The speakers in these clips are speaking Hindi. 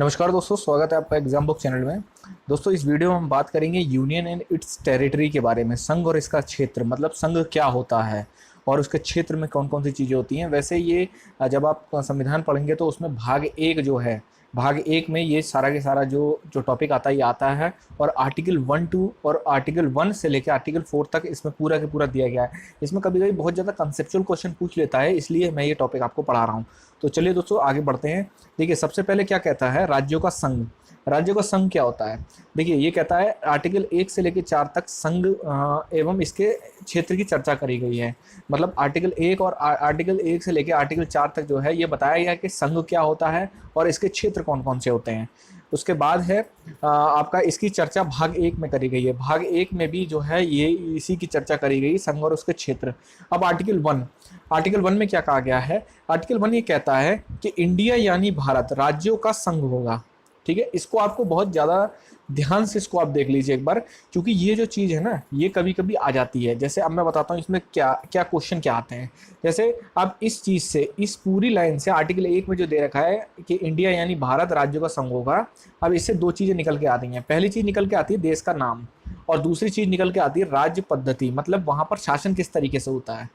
नमस्कार दोस्तों, स्वागत है आपका एग्जाम बुक चैनल में। दोस्तों, इस वीडियो में हम बात करेंगे यूनियन एंड इट्स टेरिटरी के बारे में। संघ और इसका क्षेत्र, मतलब संघ क्या होता है और उसके क्षेत्र में कौन कौन सी चीज़ें होती हैं। वैसे ये जब आप संविधान पढ़ेंगे तो उसमें भाग एक जो है, भाग एक में ये सारा के सारा जो जो टॉपिक आता है ये आता है। और आर्टिकल 1 2 और आर्टिकल 1 से लेकर आर्टिकल 4 तक इसमें पूरा के पूरा दिया गया है। इसमें कभी कभी बहुत ज़्यादा कंसेप्चुअल क्वेश्चन पूछ लेता है, इसलिए मैं ये टॉपिक आपको पढ़ा रहा हूँ। तो चलिए दोस्तों आगे बढ़ते हैं। देखिए, सबसे पहले क्या कहता है राज्यों का संघ। राज्यों का संघ क्या होता है? देखिए, ये कहता है आर्टिकल 1 से लेकर 4 तक संघ एवं इसके क्षेत्र की चर्चा करी गई है। मतलब आर्टिकल 1 और आर्टिकल 1 से लेकर आर्टिकल 4 तक जो है ये बताया गया है कि संघ क्या होता है और इसके क्षेत्र कौन कौन से होते हैं। उसके बाद है आपका इसकी चर्चा भाग एक में करी गई है। भाग एक में भी जो है ये इसी की चर्चा करी गई, संघ और उसके क्षेत्र। अब आर्टिकल 1 में क्या कहा गया है? आर्टिकल 1 ये कहता है कि इंडिया यानी भारत राज्यों का संघ होगा। ठीक है, इसको आपको बहुत ज़्यादा ध्यान से इसको आप देख लीजिए एक बार, क्योंकि ये जो चीज़ है ना ये कभी कभी आ जाती है। जैसे अब मैं बताता हूँ इसमें क्या क्या क्वेश्चन क्या आते हैं। जैसे अब इस चीज़ से, इस पूरी लाइन से आर्टिकल 1 में जो दे रखा है कि इंडिया यानी भारत राज्यों का संघ होगा, अब इससे दो चीज़ें निकल के आती हैं। पहली चीज़ निकल के आती है देश का नाम, और दूसरी चीज़ निकल के आती है राज्य पद्धति, मतलब वहाँ पर शासन किस तरीके से होता है।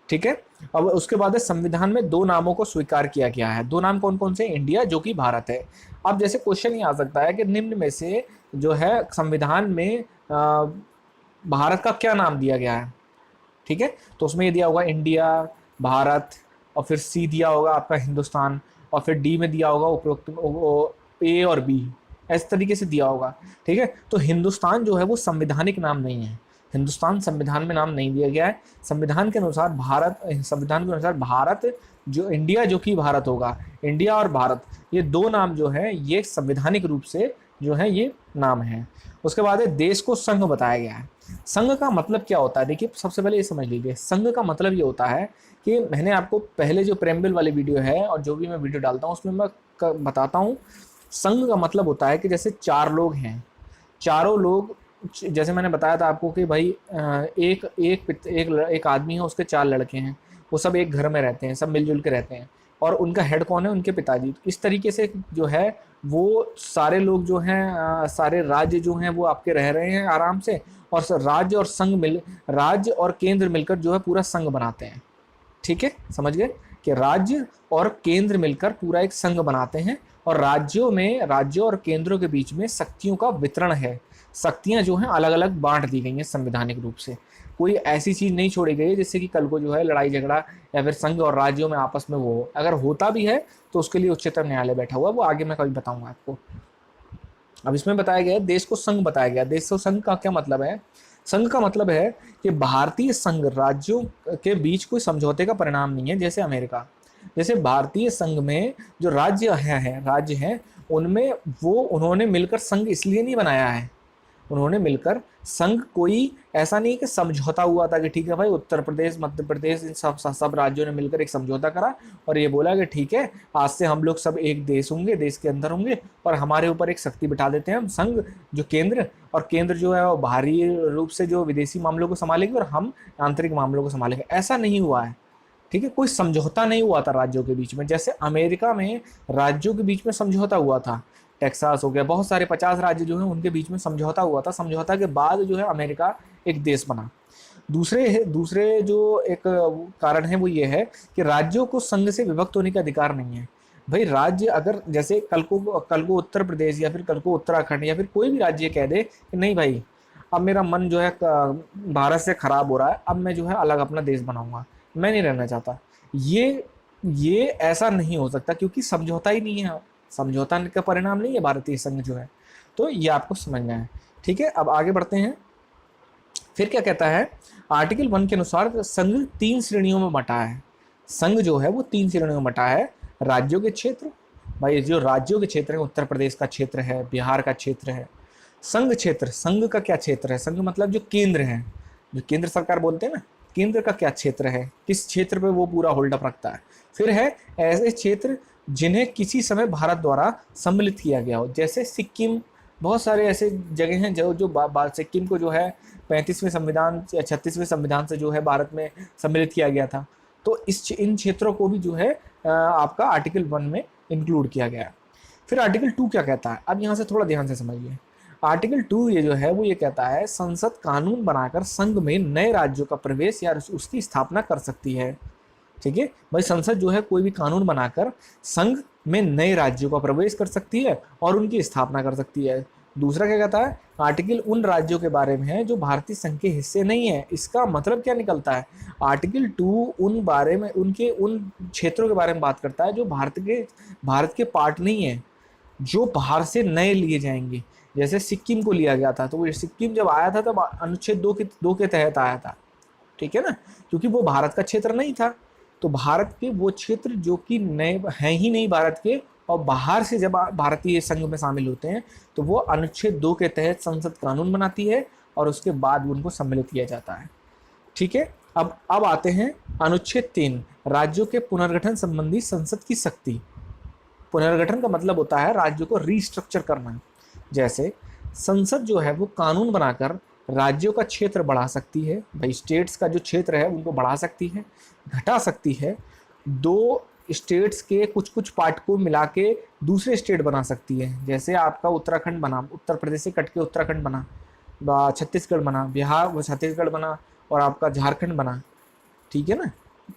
ठीक है, अब उसके बाद है संविधान में दो नामों को स्वीकार किया गया है। दो नाम कौन कौन से? इंडिया जो कि भारत है। अब जैसे क्वेश्चन ये आ सकता है कि निम्न में से जो है संविधान में भारत का क्या नाम दिया गया है? ठीक है, तो उसमें ये दिया होगा इंडिया, भारत, और फिर सी दिया होगा आपका हिंदुस्तान, और फिर डी में दिया होगा उपरोक्त ए और बी, इस तरीके से दिया होगा। ठीक है, तो हिंदुस्तान जो है वो संवैधानिक नाम नहीं है। हिंदुस्तान संविधान में नाम नहीं दिया गया है। संविधान के अनुसार भारत जो इंडिया जो कि भारत होगा, इंडिया और भारत ये दो नाम जो है ये संवैधानिक रूप से जो है ये नाम है। उसके बाद है देश को संघ बताया गया है। संघ का मतलब क्या होता है? देखिए, सबसे पहले ये समझ लीजिए, संघ का मतलब ये होता है कि मैंने आपको पहले जो प्रेम्बल वाली वीडियो है और जो भी मैं वीडियो डालता हूँ उसमें मैं बताता हूँ। संघ का मतलब होता है कि जैसे चार लोग हैं, चारों लोग, जैसे मैंने बताया था आपको कि भाई एक आदमी है, उसके चार लड़के हैं, वो सब एक घर में रहते हैं, सब मिलजुल के रहते हैं, और उनका हेड कौन है? उनके पिताजी। इस तरीके से जो है वो सारे लोग जो हैं, सारे राज्य जो हैं वो आपके रह रहे हैं आराम से, और राज्य और केंद्र मिलकर जो है पूरा संघ बनाते हैं। ठीक है, समझ गए कि राज्य और केंद्र मिलकर पूरा एक संघ बनाते हैं, और राज्यों और केंद्रों के बीच में शक्तियों का वितरण है। शक्तियां जो हैं अलग अलग बांट दी गई हैं संवैधानिक रूप से। कोई ऐसी चीज नहीं छोड़ी गई है जिससे कि कल को जो है लड़ाई झगड़ा या फिर संघ और राज्यों में आपस में वो हो। अगर होता भी है तो उसके लिए उच्चतम न्यायालय बैठा हुआ है, वो आगे मैं कभी बताऊंगा आपको। अब इसमें बताया गया है देश को संघ बताया गया। देश को संघ का क्या मतलब है? संघ का मतलब है कि भारतीय संघ राज्यों के बीच कोई समझौते का परिणाम नहीं है। जैसे अमेरिका, जैसे भारतीय संघ में जो राज्य हैं उनमें वो उन्होंने मिलकर संघ इसलिए नहीं बनाया है। उन्होंने मिलकर संघ कोई ऐसा नहीं कि समझौता हुआ था कि ठीक है भाई उत्तर प्रदेश, मध्य प्रदेश, इन सब राज्यों ने मिलकर एक समझौता करा और ये बोला कि ठीक है आज से हम लोग सब एक देश होंगे, देश के अंदर होंगे, और हमारे ऊपर एक शक्ति बिठा देते हैं हम संघ, जो केंद्र, और केंद्र जो है वो बाहरी रूप से जो विदेशी मामलों को संभालेंगे और हम आंतरिक मामलों को संभालेंगे। ऐसा नहीं हुआ है। ठीक है, कोई समझौता नहीं हुआ था राज्यों के बीच में। जैसे अमेरिका में राज्यों के बीच में समझौता हुआ था, टेक्सास हो गया, बहुत सारे 50 राज्य जो हैं उनके बीच में समझौता हुआ था। समझौता के बाद जो है अमेरिका एक देश बना। दूसरे जो एक कारण है वो ये है कि राज्यों को संघ से विभक्त होने का अधिकार नहीं है। भाई राज्य अगर जैसे कल को उत्तर प्रदेश या फिर कल को उत्तराखंड या फिर कोई भी राज्य कह दे कि नहीं भाई अब मेरा मन जो है भारत से खराब हो रहा है, अब मैं जो है अलग अपना देश बनाऊंगा, मैं नहीं रहना चाहता, ये ऐसा नहीं हो सकता, क्योंकि समझौता ही नहीं है। समझौता का परिणाम नहीं है भारतीय संघ जो है। तो ये आपको समझना है। ठीक है, अब आगे बढ़ते हैं। फिर क्या कहता है? आर्टिकल 1 के अनुसार संघ 3 श्रेणियों में बंटा है। संघ जो है वो 3 श्रेणियों में बंटा है। राज्यों के क्षेत्र, भाई जो राज्यों के क्षेत्र है, उत्तर प्रदेश का क्षेत्र है, बिहार का क्षेत्र है। संघ क्षेत्र, संघ का क्या क्षेत्र है? संघ मतलब जो केंद्र है, जो केंद्र सरकार बोलते हैं ना, केंद्र का क्या क्षेत्र है, किस क्षेत्र पे वो पूरा होल्ड अप रखता है। फिर है ऐसे क्षेत्र जिन्हें किसी समय भारत द्वारा सम्मिलित किया गया हो, जैसे सिक्किम, बहुत सारे ऐसे जगह हैं सिक्किम को जो है 35वें संविधान या 36वें संविधान से जो है भारत में सम्मिलित किया गया था। तो इन क्षेत्रों को भी जो है आपका आर्टिकल 1 में इंक्लूड किया गया है। फिर आर्टिकल 2 क्या कहता है, अब यहाँ से थोड़ा ध्यान से समझिए। आर्टिकल 2 ये जो है वो ये कहता है संसद कानून बनाकर संघ में नए राज्यों का प्रवेश या उसकी स्थापना कर सकती है। ठीक है भाई, संसद जो है कोई भी कानून बनाकर संघ में नए राज्यों का प्रवेश कर सकती है और उनकी स्थापना कर सकती है। दूसरा क्या कहता है, आर्टिकल उन राज्यों के बारे में है जो भारतीय संघ के हिस्से नहीं है। इसका मतलब क्या निकलता है, आर्टिकल 2 उन बारे में उनके उन क्षेत्रों के बारे में बात करता है जो भारत के पार्ट नहीं है, जो बाहर से नए लिए जाएंगे। जैसे सिक्किम को लिया गया था, तो वो सिक्किम जब आया था तब अनुच्छेद 2 के तहत आया था, ठीक है ना, क्योंकि वो भारत का क्षेत्र नहीं था। तो भारत के वो क्षेत्र जो कि नए हैं ही नहीं भारत के, और बाहर से जब भारतीय संघ में शामिल होते हैं तो वो अनुच्छेद 2 के तहत संसद कानून बनाती है और उसके बाद उनको सम्मिलित किया जाता है। ठीक है, अब आते हैं अनुच्छेद 3, राज्यों के पुनर्गठन संबंधी संसद की शक्ति। पुनर्गठन का मतलब होता है राज्यों को रीस्ट्रक्चर करना। जैसे संसद जो है वो कानून बनाकर राज्यों का क्षेत्र बढ़ा सकती है, भाई स्टेट्स का जो क्षेत्र है उनको बढ़ा सकती है, घटा सकती है, दो स्टेट्स के कुछ कुछ पार्ट को मिला के दूसरे स्टेट बना सकती है। जैसे आपका उत्तराखंड बना, उत्तर प्रदेश से कट के उत्तराखंड बना, छत्तीसगढ़ बना, बिहार वो छत्तीसगढ़ बना, और आपका झारखंड बना, ठीक है ना,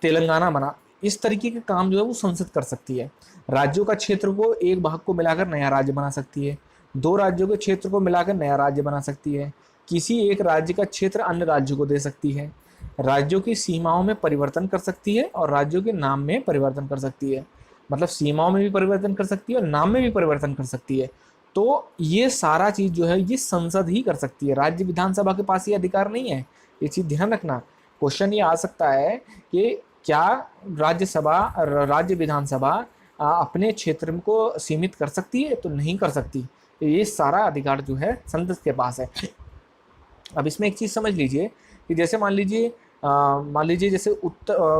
तेलंगाना बना। इस तरीके के काम जो है वो संसद कर सकती है। राज्यों का क्षेत्र को एक भाग को मिलाकर नया राज्य बना सकती है, दो राज्यों के क्षेत्र को मिलाकर नया राज्य बना सकती है, किसी एक राज्य का क्षेत्र अन्य राज्यों को दे सकती है, राज्यों की सीमाओं में परिवर्तन कर सकती है और राज्यों के नाम में परिवर्तन कर सकती है। मतलब सीमाओं में भी परिवर्तन कर सकती है और नाम में भी परिवर्तन कर सकती है। तो ये सारा चीज़ जो है ये संसद ही कर सकती है, राज्य विधानसभा के पास ये अधिकार नहीं है। ये चीज़ ध्यान रखना। क्वेश्चन ये आ सकता है कि क्या राज्य विधानसभा अपने क्षेत्र को सीमित कर सकती है, तो नहीं कर सकती। ये सारा अधिकार जो है संसद के पास है। अब इसमें एक चीज़ समझ लीजिए कि जैसे मान लीजिए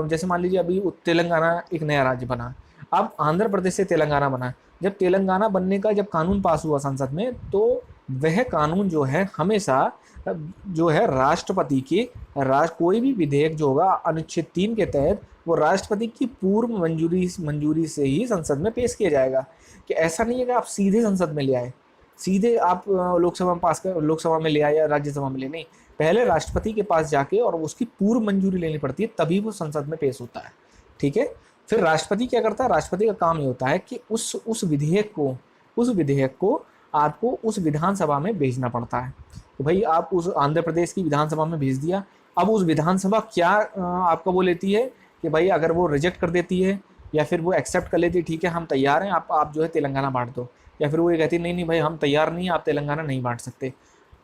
जैसे मान लीजिए अभी तेलंगाना एक नया राज्य बना, अब आंध्र प्रदेश से तेलंगाना बना। जब तेलंगाना बनने का जब कानून पास हुआ संसद में, तो वह कानून जो है हमेशा जो है राष्ट्रपति की कोई भी विधेयक जो होगा अनुच्छेद 3 के तहत वो राष्ट्रपति की पूर्व मंजूरी से ही संसद में पेश किया जाएगा। कि ऐसा नहीं है कि आप सीधे संसद में ले आए, सीधे आप लोकसभा में ले आए या राज्यसभा में ले, नहीं, पहले राष्ट्रपति के पास जाके और उसकी पूर्व मंजूरी लेनी पड़ती है, तभी वो संसद में पेश होता है। ठीक है, फिर राष्ट्रपति क्या करता है, राष्ट्रपति का काम ये होता है कि उस विधेयक को आपको उस विधानसभा में भेजना पड़ता है। तो भाई आप उस आंध्र प्रदेश की विधानसभा में भेज दिया, अब उस विधानसभा क्या आपका वो लेती है कि भाई अगर वो रिजेक्ट कर देती है या फिर वो एक्सेप्ट कर लेती है, ठीक है हम तैयार हैं, आप जो है तेलंगाना बांट दो, या फिर वो ये कहती है नहीं भाई हम तैयार नहीं, आप तेलंगाना नहीं बांट सकते।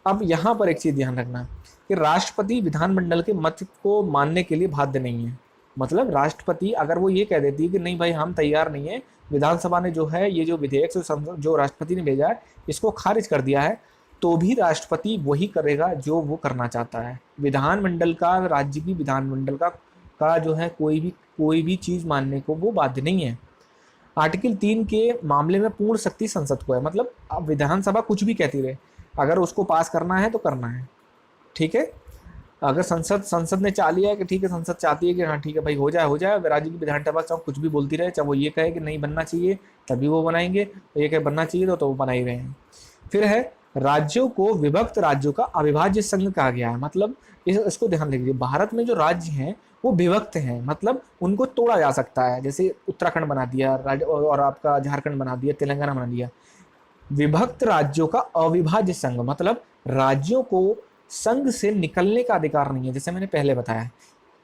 अब यहाँ पर एक चीज़ ध्यान रखना कि राष्ट्रपति विधानमंडल के मत को मानने के लिए बाध्य नहीं है। मतलब राष्ट्रपति अगर वो ये कह देती है कि नहीं भाई हम तैयार नहीं है, विधानसभा ने जो है ये जो विधेयक जो राष्ट्रपति ने भेजा है इसको खारिज कर दिया है, तो भी राष्ट्रपति वही करेगा जो वो करना चाहता है। विधानमंडल का, राज्य की विधानमंडल का जो है कोई भी चीज़ मानने को वो बाध्य नहीं है। आर्टिकल 3 के मामले में पूर्ण शक्ति संसद को है। मतलब अब विधानसभा कुछ भी कहती रहे, अगर उसको पास करना है तो करना है। ठीक है, अगर संसद ने चाह लिया है कि ठीक है, संसद चाहती है कि हाँ ठीक है भाई हो जाए, राज्य की विधानसभा चाहे कुछ भी बोलती रहे, चाहे वो ये कहे कि नहीं बनना चाहिए तभी वो बनाएंगे, ये कहे बनना चाहिए तो वो बना ही रहे हैं। फिर है राज्यों को विभक्त राज्यों का अविभाज्य संघ कहा गया है। मतलब इसको ध्यान रखिए, भारत में जो राज्य हैं वो विभक्त हैं, मतलब उनको तोड़ा जा सकता है। जैसे उत्तराखंड बना दिया और आपका झारखंड बना दिया, तेलंगाना बना दिया। विभक्त राज्यों का अविभाज्य संघ मतलब राज्यों को संघ से निकलने का अधिकार नहीं है। जैसे मैंने पहले बताया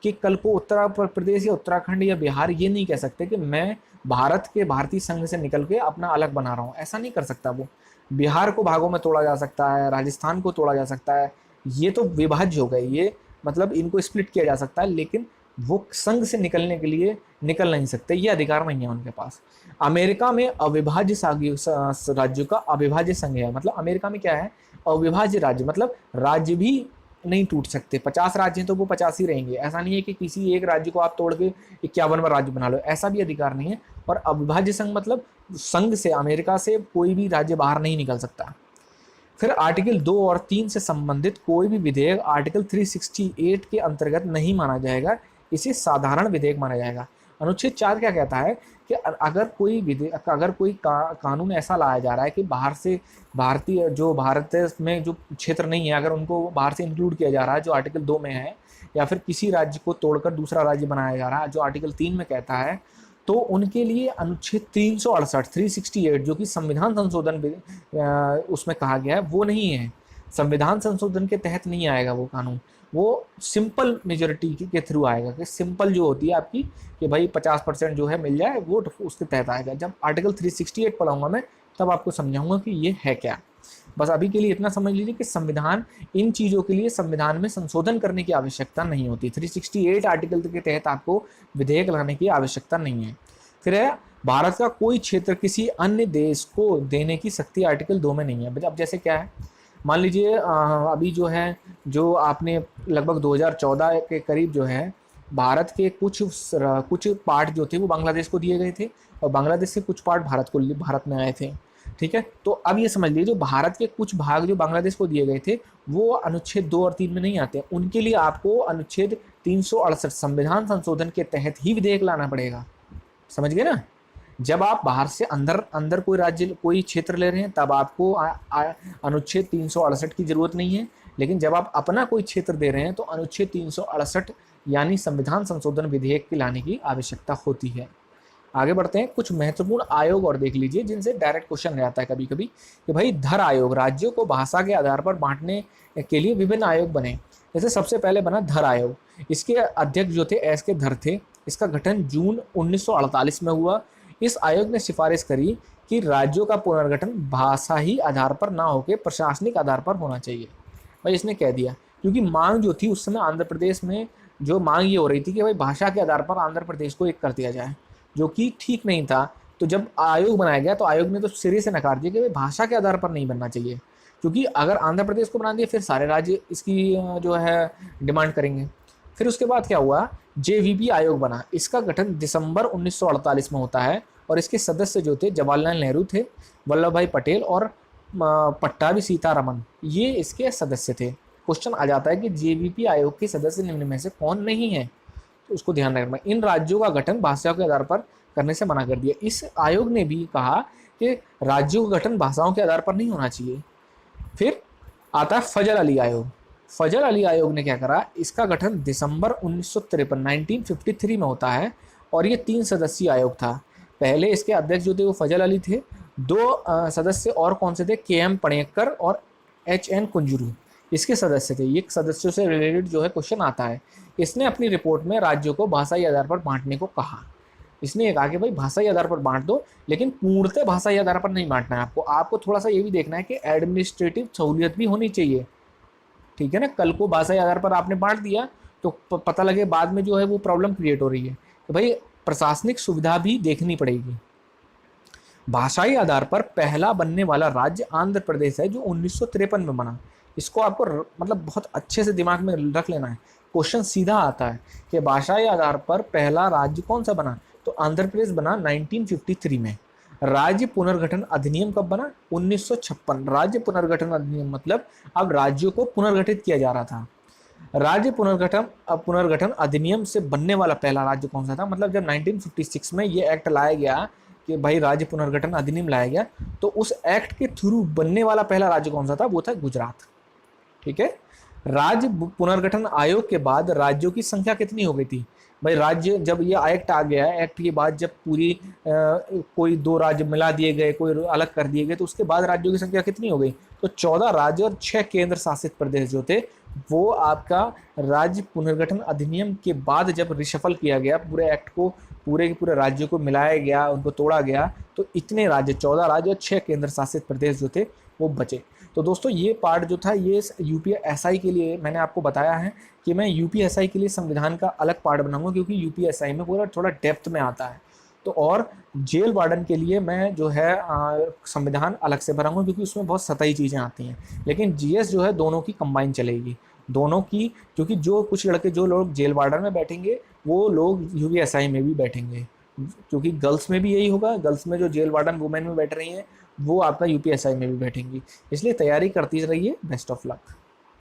कि कल को उत्तर प्रदेश या उत्तराखंड या बिहार ये नहीं कह सकते कि मैं भारतीय संघ से निकल के अपना अलग बना रहा हूँ, ऐसा नहीं कर सकता वो। बिहार को भागों में तोड़ा जा सकता है, राजस्थान को तोड़ा जा सकता है, ये तो विभाज्य हो गए, ये मतलब इनको स्प्लिट किया जा सकता है, लेकिन वो संघ से निकलने के लिए निकल नहीं सकते, ये अधिकार नहीं है उनके पास। अमेरिका में अविभाज्य राज्यों का अविभाज्य संघ है। मतलब अमेरिका में क्या है, अविभाज्य राज्य, मतलब राज्य भी नहीं टूट सकते। 50 राज्य हैं तो वो 50 ही रहेंगे। ऐसा नहीं है कि किसी एक राज्य को आप तोड़ के 51वां राज्य बना लो, ऐसा भी अधिकार नहीं है। और अविभाज्य संघ मतलब संघ से, अमेरिका से कोई भी राज्य बाहर नहीं निकल सकता। फिर आर्टिकल 2 और 3 से संबंधित कोई भी विधेयक आर्टिकल 368 के अंतर्गत नहीं माना जाएगा, इसे साधारण विधेयक माना जाएगा। अनुच्छेद 4 क्या कहता है कि अगर कोई कानून ऐसा लाया जा रहा है कि बाहर से भारतीय जो भारत में जो क्षेत्र नहीं है, अगर उनको बाहर से इंक्लूड किया जा रहा है जो आर्टिकल 2 में है, या फिर किसी राज्य को तोड़कर दूसरा राज्य बनाया जा रहा है जो आर्टिकल 3 में कहता है, तो उनके लिए अनुच्छेद 368 368 जो कि संविधान संशोधन उसमें कहा गया है वो नहीं है, संविधान संशोधन के तहत नहीं आएगा वो कानून, वो सिंपल मेजोरिटी के थ्रू आएगा। कि सिंपल जो होती है आपकी कि भाई 50% जो है मिल जाए वो उसके तहत आएगा। जब आर्टिकल 368 पढ़ाऊंगा मैं तब आपको समझाऊंगा कि ये है क्या। बस अभी के लिए इतना समझ लीजिए कि संविधान, इन चीज़ों के लिए संविधान में संशोधन करने की आवश्यकता नहीं होती। 368 आर्टिकल के तहत आपको विधेयक लाने की आवश्यकता नहीं है। फिर है भारत का कोई क्षेत्र किसी अन्य देश को देने की शक्ति आर्टिकल 2 में नहीं है। अब जैसे क्या है, मान लीजिए अभी जो है जो आपने लगभग 2014 के करीब जो है भारत के कुछ पार्ट जो थे वो बांग्लादेश को दिए गए थे और बांग्लादेश से कुछ पार्ट भारत में आए थे। ठीक है, तो अब ये समझ लीजिए जो भारत के कुछ भाग जो बांग्लादेश को दिए गए थे वो अनुच्छेद 2 और 3 में नहीं आते, उनके लिए आपको अनुच्छेद 368 संविधान संशोधन के तहत ही विधेयक लाना पड़ेगा। समझ गए ना। जब आप बाहर से अंदर कोई राज्य कोई क्षेत्र ले रहे हैं तब आपको अनुच्छेद 368 की जरूरत नहीं है, लेकिन जब आप अपना कोई क्षेत्र दे रहे हैं तो अनुच्छेद 368 यानी संविधान संशोधन विधेयक की लाने की आवश्यकता होती है। आगे बढ़ते हैं, कुछ महत्वपूर्ण आयोग और देख लीजिए जिनसे डायरेक्ट क्वेश्चन रहता है कभी कभी कि भाई धर आयोग, राज्यों को भाषा के आधार पर बांटने के लिए विभिन्न आयोग बने। जैसे सबसे पहले बना धर आयोग, इसके अध्यक्ष जो थे एस के धर थे। इसका गठन जून 1948 में हुआ। इस आयोग ने सिफारिश करी कि राज्यों का पुनर्गठन भाषा ही आधार पर ना होकर प्रशासनिक आधार पर होना चाहिए। भाई इसने कह दिया, क्योंकि मांग जो थी उस समय आंध्र प्रदेश में जो मांग ये हो रही थी कि भाई भाषा के आधार पर आंध्र प्रदेश को एक कर दिया जाए, जो कि ठीक नहीं था। तो जब आयोग बनाया गया तो आयोग ने तो सिरे से नकार दिया कि भाई भाषा के आधार पर नहीं बनना चाहिए, क्योंकि अगर आंध्र प्रदेश को बना दिया फिर सारे राज्य इसकी जो है डिमांड करेंगे। फिर उसके बाद क्या हुआ, जेवीपी आयोग बना। इसका गठन दिसंबर 1948 में होता है और इसके सदस्य जो थे जवाहरलाल नेहरू थे, वल्लभ भाई पटेल और पट्टाभी सीतारमन, ये इसके सदस्य थे। क्वेश्चन आ जाता है कि जेवीपी आयोग के सदस्य निम्न में से कौन नहीं है, तो उसको ध्यान रखना। इन राज्यों का गठन भाषा के आधार पर करने से मना कर दिया। इस आयोग ने भी कहा कि राज्यों का गठन भाषाओं के आधार पर नहीं होना चाहिए। फिर आता है फजल अली आयोग। फजल अली आयोग ने क्या करा, इसका गठन दिसंबर 1953 में होता है और ये 3 सदस्यीय आयोग था। पहले इसके अध्यक्ष जो थे वो फजल अली थे। 2 सदस्य और कौन से थे, KM पणेकर और HN कुंजरू इसके सदस्य थे। ये सदस्यों से रिलेटेड जो है क्वेश्चन आता है। इसने अपनी रिपोर्ट में राज्यों को भाषाई आधार पर बांटने को कहा। इसने ये कहा कि भाई भाषाई आधार पर बांट दो, लेकिन पूर्णतः भाषाई आधार पर नहीं बांटना है आपको थोड़ा सा ये भी देखना है कि एडमिनिस्ट्रेटिव सहूलियत भी होनी चाहिए। ठीक है ना, कल को भाषाई आधार पर आपने बांट दिया तो पता लगे बाद में जो है वो प्रॉब्लम क्रिएट हो रही है, तो भाई प्रशासनिक सुविधा भी देखनी पड़ेगी। भाषाई आधार पर पहला बनने वाला राज्य आंध्र प्रदेश है जो 1953 में बना। इसको आपको मतलब बहुत अच्छे से दिमाग में रख लेना है। क्वेश्चन सीधा आता है कि भाषाई आधार पर पहला राज्य कौन सा बना, तो आंध्र प्रदेश बना 1953 में। राज्य पुनर्गठन अधिनियम कब बना, 1956। राज्य पुनर्गठन अधिनियम मतलब अब राज्यों को पुनर्गठित किया जा रहा था। राज्य पुनर्गठन अधिनियम से बनने वाला पहला राज्य कौन सा था, मतलब जब 1956 में ये एक्ट लाया गया कि भाई राज्य पुनर्गठन अधिनियम लाया गया, तो उस एक्ट के थ्रू बनने वाला पहला राज्य कौन सा था, वो था गुजरात। ठीक है, राज्य पुनर्गठन आयोग के बाद राज्यों की संख्या कितनी हो गई थी भाई, राज्य जब ये एक्ट आ गया, एक्ट के बाद जब पूरी कोई 2 राज्य मिला दिए गए, कोई अलग कर दिए गए, तो उसके बाद राज्यों की संख्या कितनी हो गई, तो 14 राज्य और 6 केंद्र शासित प्रदेश जो थे वो आपका राज्य पुनर्गठन अधिनियम के बाद जब रिशफल किया गया, पूरे एक्ट को पूरे के पूरे राज्यों को मिलाया गया, उनको तोड़ा गया, तो इतने राज्य 14 राज्य और 6 केंद्र शासित प्रदेश जो थे वो बचे। तो दोस्तों ये पार्ट जो था ये यूपीएसआई के लिए मैंने आपको बताया है कि मैं यूपीएसआई के लिए संविधान का अलग पार्ट बनाऊंगा, क्योंकि यूपीएसआई में पूरा थोड़ा डेप्थ में आता है। तो और जेल वार्डन के लिए मैं जो है संविधान अलग से बनाऊंगा, क्योंकि उसमें बहुत सतही चीज़ें आती हैं। लेकिन जीएस जो है दोनों की कंबाइन चलेगी, दोनों की, क्योंकि जो कुछ लड़के जो लोग जेल वार्डन में बैठेंगे वो लोग यूपीएसआई में भी बैठेंगे, क्योंकि गर्ल्स में भी यही होगा। गर्ल्स में जो जेल वार्डन वुमेन में बैठ रही हैं वो आपका यूपीएसआई में भी बैठेंगी। इसलिए तैयारी करती रहिए। Best of luck.